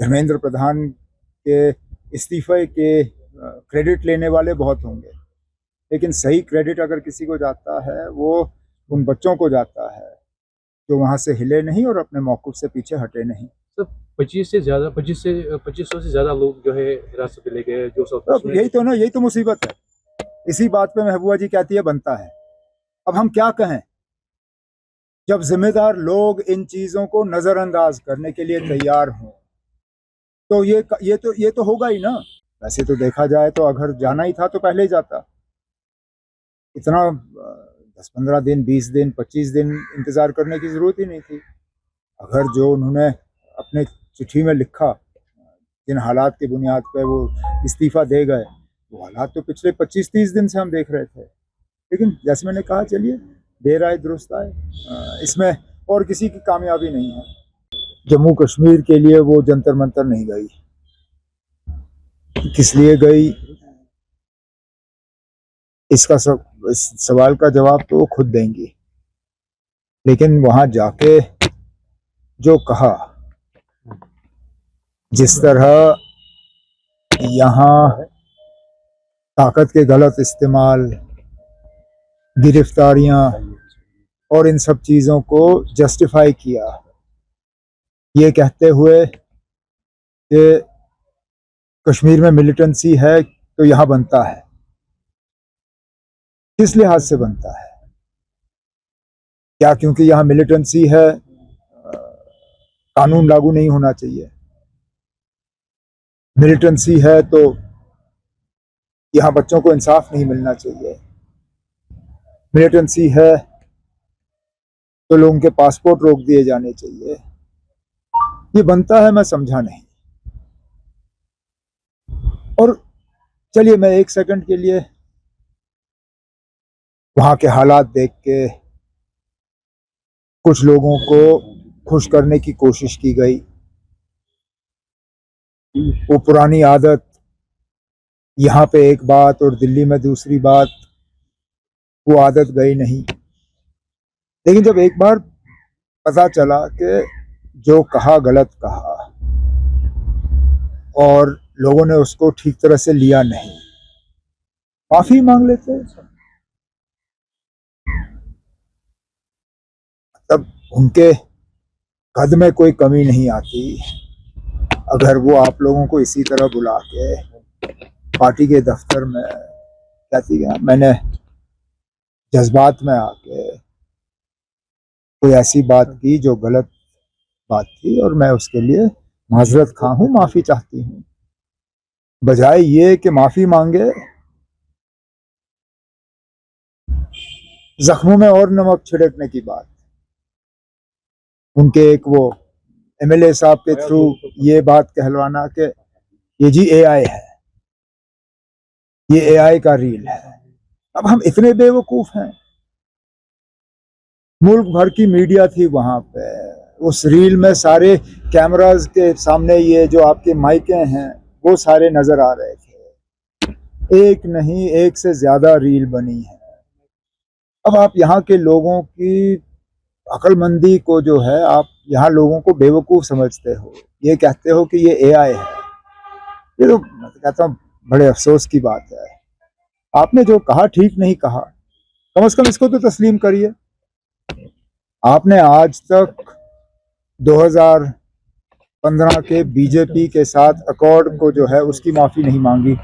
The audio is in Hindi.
धर्मेंद्र प्रधान के इस्तीफे के क्रेडिट लेने वाले बहुत होंगे, लेकिन सही क्रेडिट अगर किसी को जाता है वो उन बच्चों को जाता है जो वहां से हिले नहीं और अपने मौक़िफ़ से पीछे हटे नहीं। सर 2500 से ज़्यादा लोग जो है हिरासत में ले गए, जो तो यही तो ना, यही तो मुसीबत है। इसी बात पे महबूबा जी कहती है बनता है। अब हम क्या कहें, जब जिम्मेदार लोग इन चीजों को नजरअंदाज करने के लिए तैयार हों तो ये तो होगा ही ना। वैसे तो देखा जाए तो अगर जाना ही था तो पहले ही जाता। इतना 10-15 दिन, 20 दिन, 25 दिन इंतजार करने की जरूरत ही नहीं थी। अगर जो उन्होंने अपने चिट्ठी में लिखा, जिन हालात की बुनियाद पर वो इस्तीफा दे गए, वो हालात तो पिछले 25-30 दिन से हम देख रहे थे। लेकिन जैसे मैंने कहा, चलिए देर आए दुरुस्त आए, इसमें और किसी की कामयाबी नहीं है। जम्मू कश्मीर के लिए वो जंतर मंतर नहीं गई, किस लिए गई इसका इस सवाल का जवाब तो वो खुद देंगी। लेकिन वहां जाके जो कहा, जिस तरह यहाँ ताकत के गलत इस्तेमाल, गिरफ्तारियां और इन सब चीज़ों को जस्टिफाई किया, ये कहते हुए कि कश्मीर में मिलिटेंसी है तो यहाँ बनता है। किस लिहाज से बनता है? क्या क्योंकि यहाँ मिलिटेंसी है कानून लागू नहीं होना चाहिए? मिलिटेंसी है तो यहाँ बच्चों को इंसाफ नहीं मिलना चाहिए? मिलिटेंसी है तो लोगों के पासपोर्ट रोक दिए जाने चाहिए? ये बनता है, मैं समझा नहीं। और चलिए मैं एक सेकंड के लिए वहां के हालात देख के कुछ लोगों को खुश करने की कोशिश की गई। वो पुरानी आदत, यहाँ पे एक बात और दिल्ली में दूसरी बात, वो आदत गई नहीं। लेकिन जब एक बार पता चला कि जो कहा गलत कहा और लोगों ने उसको ठीक तरह से लिया नहीं, माफी मांग लेते, तब उनके कद में कोई कमी नहीं आती। अगर वो आप लोगों को इसी तरह बुला के पार्टी के दफ्तर में कहती है मैंने जज्बात में आके कोई ऐसी बात की जो गलत बात थी और मैं उसके लिए माजरत खा हूं, माफी चाहती हूं, बजाय ये कि माफी मांगे, जख्मों में और नमक छिड़कने की बात। उनके एक वो एमएलए साहब के थ्रू ये बात कहलवाना कि ये जी एआई है, ये एआई का रील है। अब हम इतने बेवकूफ हैं, मुल्क भर की मीडिया थी वहां पे, उस रील में सारे कैमरास के सामने ये जो आपके माइकें हैं वो सारे नजर आ रहे थे। एक नहीं, एक से ज्यादा रील बनी है। अब आप यहाँ के लोगों की अक्लमंदी को जो है, आप यहाँ लोगों को बेवकूफ समझते हो, ये कहते हो कि ये एआई है। ये तो मैं कहता हूँ बड़े अफसोस की बात है। आपने जो कहा ठीक नहीं कहा, कम से कम इसको तो तस्लीम करिए। आपने आज तक 2015 के बीजेपी के साथ अकॉर्ड को जो है उसकी माफी नहीं मांगी।